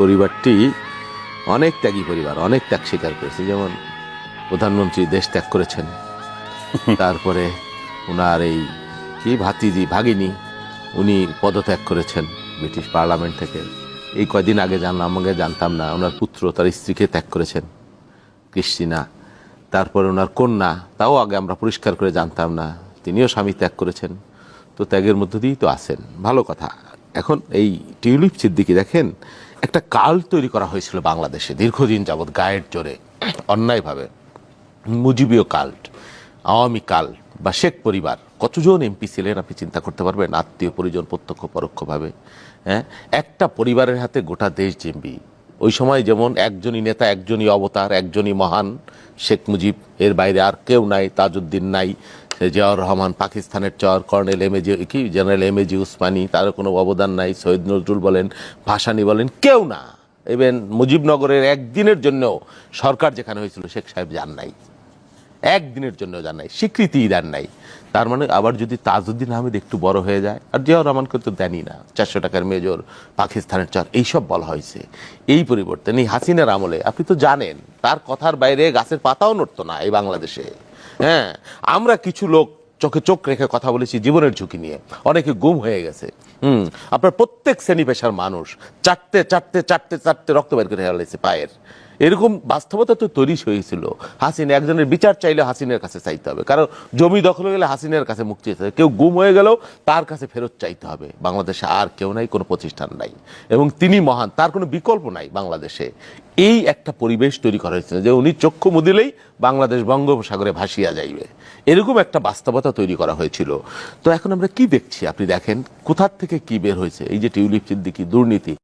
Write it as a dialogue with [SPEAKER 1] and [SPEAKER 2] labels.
[SPEAKER 1] পরিবারটি অনেক ত্যাগী পরিবার, অনেক ত্যাগ স্বীকার করেছে। যেমন প্রধানমন্ত্রী দেশ ত্যাগ করেছেন, তারপরে ওনার এই কি ভাগিনী উনি পদত্যাগ করেছেন ব্রিটিশ পার্লামেন্ট থেকে। এই কয়দিন আগে জানলাম, আমাকে জানতাম না, ওনার পুত্র তার স্ত্রীকে ত্যাগ করেছেন, ক্রিস্টিনা। তারপরে ওনার কন্যা, তাও আগে আমরা পরিষ্কার করে জানতাম না, তিনিও স্বামী ত্যাগ করেছেন। তো ত্যাগের মধ্য দিয়েই তো আছেন, ভালো কথা। এখন এই টিউলিপ সিদ্দিকী দেখেন, একটা কাল্ট তৈরি করা হয়েছিল বাংলাদেশে দীর্ঘদিন যাবৎ গায়ের জোরে, অন্যায়ভাবে। মুজিবীয় কাল্ট, আওয়ামী কাল্ট বা শেখ পরিবার, কতজন এমপি ছিলেন আপনি চিন্তা করতে পারবেন, আত্মীয় পরিজন প্রত্যক্ষ পরোক্ষভাবে। হ্যাঁ, একটা পরিবারের হাতে গোটা দেশ জিম্বি। ওই সময় যেমন একজনই নেতা, একজনই অবতার, একজনই মহান, শেখ মুজিব, এর বাইরে আর কেউ নাই, তাজউদ্দিন নাই, জিয়াউর রহমান পাকিস্তানের চর, কর্নেল জেনারেল এমএজি উসমানী, তারও কোনো অবদান নাই, সৈয়দ নজরুল বলেন, ভাসানী বলেন, কেউ না। ইভেন মুজিবনগরের একদিনের জন্যও সরকার যেখানে হয়েছিল শেখ সাহেব যান নাই, একদিনের জন্য যান নাই, স্বীকৃতিই দেন নাই। তার মানে আবার যদি তাজউদ্দিন আহমেদ একটু বড় হয়ে যায়, আর জিয়াউর রহমানকে তো দেনই না, 400 টাকার মেজর, পাকিস্তানের চর, এইসব বলা হয়েছে। এই পরিবর্তন এই হাসিনার আমলে আপনি তো জানেন, তার কথার বাইরে গাছের পাতাও নড়তো না এই বাংলাদেশে। হ্যাঁ, আমরা কিছু লোক চোখে চোখ রেখে কথা বলেছি জীবনের ঝুঁকি নিয়ে, অনেকে গুম হয়ে গেছে। আপনার প্রত্যেক শ্রেণী পেশার মানুষ চাটতে চাটতে চাটতে চাটতে রক্ত বের করে ফেলেছে পায়ের। এরকম বাস্তবতা তো তৈরি হয়েছিল। হাসিনা, একজনের বিচার চাইলে হাসিনের কাছে চাইতে হবে, কারণ জমি দখল হয়ে গেলে হাসিনের কাছে মুক্তি চাইতে হবে, কেউ গুম হয়ে গেলেও তার কাছে ফেরত চাইতে হবে। বাংলাদেশে আর কেউ নাই, কোনো প্রতিষ্ঠান নাই, এবং তিনি মহান, তার কোনো বিকল্প নাই বাংলাদেশে। এই একটা পরিবেশ তৈরি করা হয়েছিল যে উনি চক্ষু মুদিলেই বাংলাদেশ বঙ্গোপসাগরে ভাসিয়া যাইবে, এরকম একটা বাস্তবতা তৈরি করা হয়েছিল। তো এখন আমরা কি দেখছি আপনি দেখেন, কোথার থেকে কি বের হয়েছে, এই যে টিউলিপ সিদ্দিকী দুর্নীতি।